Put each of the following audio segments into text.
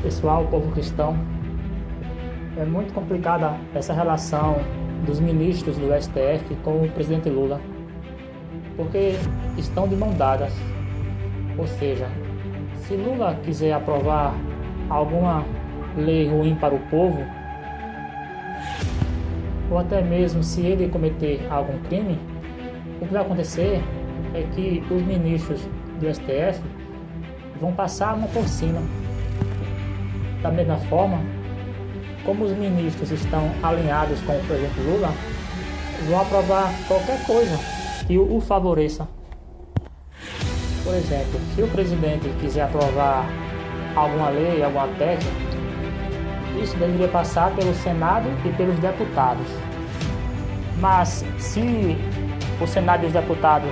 Pessoal, povo cristão, é muito complicada essa relação dos ministros do STF com o presidente Lula, porque estão de mão dadas. Ou seja, se Lula quiser aprovar alguma lei ruim para o povo, ou até mesmo se ele cometer algum crime, o que vai acontecer é que os ministros do STF vão passar a mão por cima. Da mesma forma, como os ministros estão alinhados com o presidente Lula, vão aprovar qualquer coisa que o favoreça. Por exemplo, se o presidente quiser aprovar alguma lei, alguma técnica, isso deveria passar pelo Senado e pelos deputados. Mas se o Senado e os deputados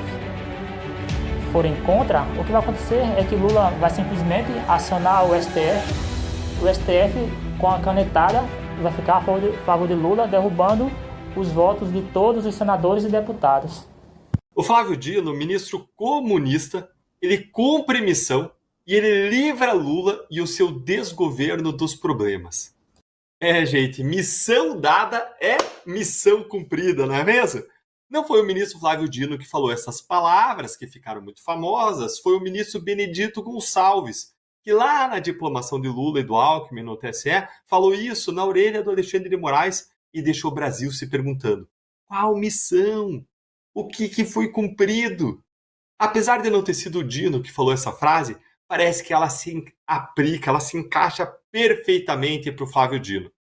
forem contra, o que vai acontecer é que Lula vai simplesmente acionar o STF. O STF, com a canetada, vai ficar a favor de Lula, derrubando os votos de todos os senadores e deputados. O Flávio Dino, ministro comunista, ele cumpre missão e ele livra Lula e o seu desgoverno dos problemas. Gente, missão dada é missão cumprida, não é mesmo? Não foi o ministro Flávio Dino que falou essas palavras que ficaram muito famosas, foi o ministro Benedito Gonçalves, que lá na diplomação de Lula e do Alckmin no TSE, falou isso na orelha do Alexandre de Moraes e deixou o Brasil se perguntando: qual missão? O que foi cumprido? Apesar de não ter sido o Dino que falou essa frase, parece que ela se aplica, ela se encaixa perfeitamente para o Flávio Dino.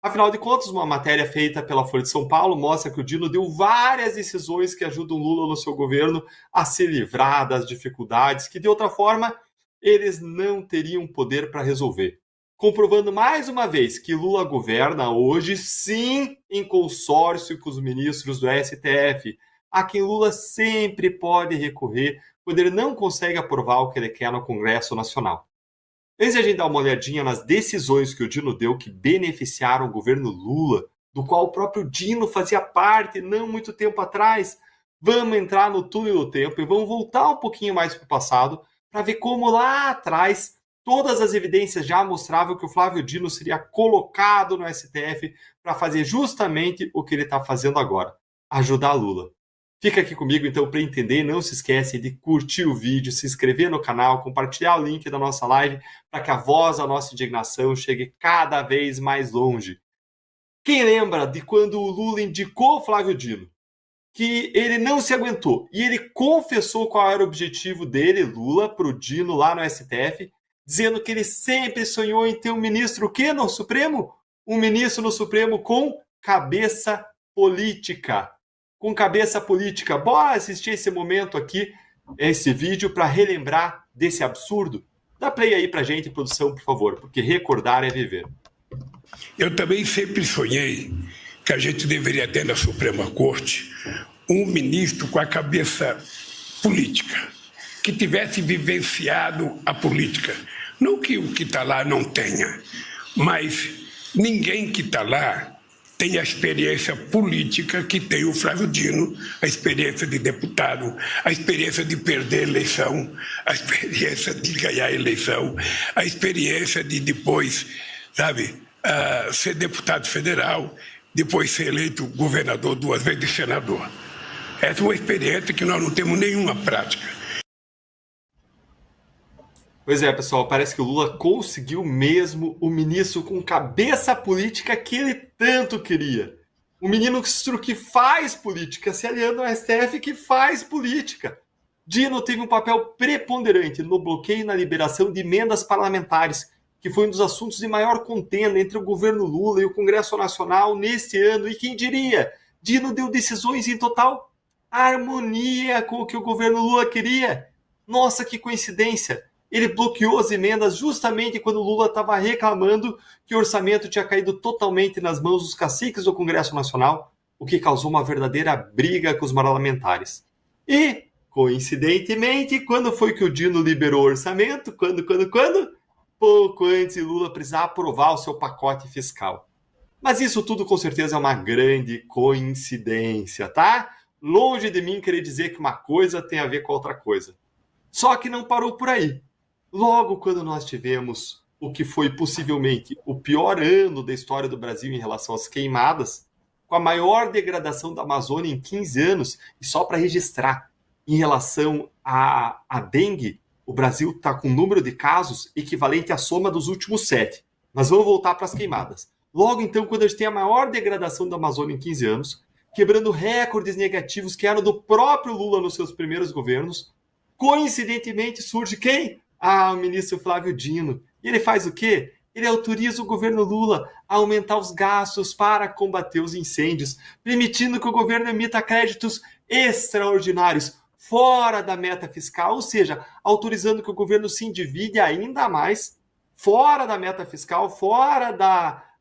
Afinal de contas, uma matéria feita pela Folha de São Paulo mostra que o Dino deu várias decisões que ajudam Lula no seu governo a se livrar das dificuldades que, de outra forma, eles não teriam poder para resolver. Comprovando mais uma vez que Lula governa hoje, sim, em consórcio com os ministros do STF, a quem Lula sempre pode recorrer quando ele não consegue aprovar o que ele quer no Congresso Nacional. Antes de a gente dar uma olhadinha nas decisões que o Dino deu que beneficiaram o governo Lula, do qual o próprio Dino fazia parte não muito tempo atrás, vamos entrar no túnel do tempo e vamos voltar um pouquinho mais para o passado para ver como lá atrás todas as evidências já mostravam que o Flávio Dino seria colocado no STF para fazer justamente o que ele está fazendo agora, ajudar Lula. Fica aqui comigo então para entender e não se esquece de curtir o vídeo, se inscrever no canal, compartilhar o link da nossa live para que a voz da nossa indignação chegue cada vez mais longe. Quem lembra de quando o Lula indicou o Flávio Dino? Que ele não se aguentou e ele confessou qual era o objetivo dele, Lula, para o Dino lá no STF, dizendo que ele sempre sonhou em ter um ministro o quê no Supremo? Um ministro no Supremo com cabeça política. Com cabeça política. Bora assistir esse momento aqui, esse vídeo, para relembrar desse absurdo? Dá play aí pra gente, produção, por favor, porque recordar é viver. Eu também sempre sonhei que a gente deveria ter na Suprema Corte um ministro com a cabeça política, que tivesse vivenciado a política. Não que o que está lá não tenha, mas ninguém que está lá tem a experiência política que tem o Flávio Dino, a experiência de deputado, a experiência de perder a eleição, a experiência de ganhar a eleição, a experiência de depois, ser deputado federal, depois ser eleito governador 2 vezes e senador. Essa é uma experiência que nós não temos nenhuma prática. Pois é, pessoal, parece que o Lula conseguiu mesmo o ministro com cabeça política que ele tanto queria. Um ministro que faz política, se aliando ao STF que faz política. Dino teve um papel preponderante no bloqueio e na liberação de emendas parlamentares, que foi um dos assuntos de maior contenda entre o governo Lula e o Congresso Nacional neste ano. E quem diria? Dino deu decisões em total harmonia com o que o governo Lula queria. Nossa, que coincidência! Ele bloqueou as emendas justamente quando Lula estava reclamando que o orçamento tinha caído totalmente nas mãos dos caciques do Congresso Nacional, o que causou uma verdadeira briga com os parlamentares. E, coincidentemente, quando foi que o Dino liberou o orçamento? Quando? Pouco antes de Lula precisar aprovar o seu pacote fiscal. Mas isso tudo com certeza é uma grande coincidência, tá? Longe de mim querer dizer que uma coisa tem a ver com outra coisa. Só que não parou por aí. Logo quando nós tivemos o que foi possivelmente o pior ano da história do Brasil em relação às queimadas, com a maior degradação da Amazônia em 15 anos, e só para registrar, em relação à dengue, o Brasil está com um número de casos equivalente à soma dos últimos 7. Mas vamos voltar para as queimadas. Logo então, quando a gente tem a maior degradação da Amazônia em 15 anos, quebrando recordes negativos que eram do próprio Lula nos seus primeiros governos, coincidentemente surge quem? O ministro Flávio Dino. E ele faz o quê? Ele autoriza o governo Lula a aumentar os gastos para combater os incêndios, permitindo que o governo emita créditos extraordinários, fora da meta fiscal, ou seja, autorizando que o governo se endivide ainda mais, fora da meta fiscal, fora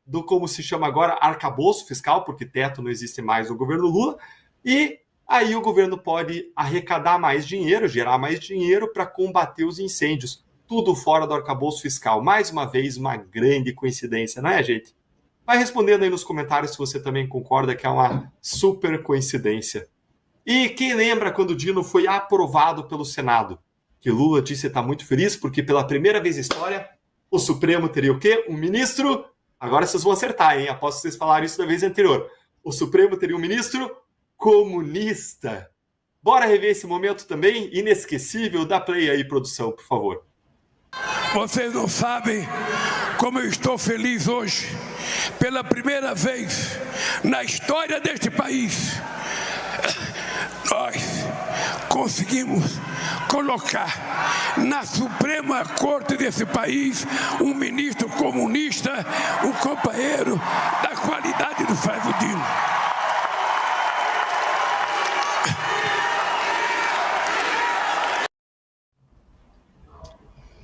do como se chama agora, arcabouço fiscal, porque teto não existe mais no governo Lula, e aí o governo pode arrecadar mais dinheiro, gerar mais dinheiro para combater os incêndios. Tudo fora do arcabouço fiscal. Mais uma vez, uma grande coincidência, não é, gente? Vai respondendo aí nos comentários se você também concorda que é uma super coincidência. E quem lembra quando o Dino foi aprovado pelo Senado? Que Lula disse estar muito feliz porque pela primeira vez na história o Supremo teria o quê? Um ministro... Agora vocês vão acertar, hein? Após vocês falarem isso da vez anterior. O Supremo teria um ministro comunista. Bora rever esse momento também inesquecível? Dá play aí, produção, por favor. Vocês não sabem como eu estou feliz hoje. Pela primeira vez na história deste país, nós conseguimos colocar na Suprema Corte desse país um ministro comunista, um companheiro da qualidade do Flávio Dino.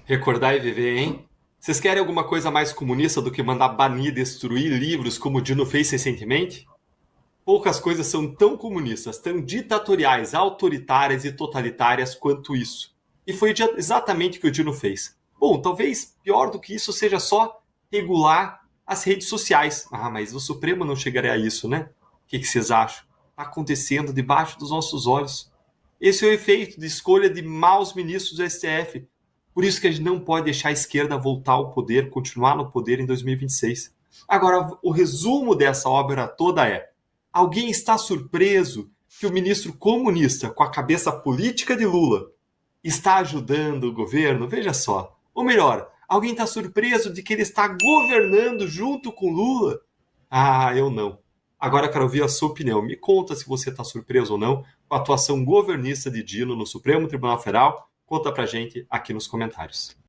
Recordar e viver, hein? Vocês querem alguma coisa mais comunista do que mandar banir e destruir livros como o Dino fez recentemente? Poucas coisas são tão comunistas, tão ditatoriais, autoritárias e totalitárias quanto isso. E foi exatamente o que o Dino fez. Bom, talvez pior do que isso seja só regular as redes sociais. Mas o Supremo não chegaria a isso, né? O que vocês acham? Está acontecendo debaixo dos nossos olhos. Esse é o efeito de escolha de maus ministros do STF. Por isso que a gente não pode deixar a esquerda voltar ao poder, continuar no poder em 2026. Agora, o resumo dessa obra toda é: alguém está surpreso que o ministro comunista, com a cabeça política de Lula, está ajudando o governo? Veja só. Ou melhor, alguém está surpreso de que ele está governando junto com Lula? Eu não. Agora eu quero ouvir a sua opinião. Me conta se você está surpreso ou não com a atuação governista de Dino no Supremo Tribunal Federal. Conta pra gente aqui nos comentários.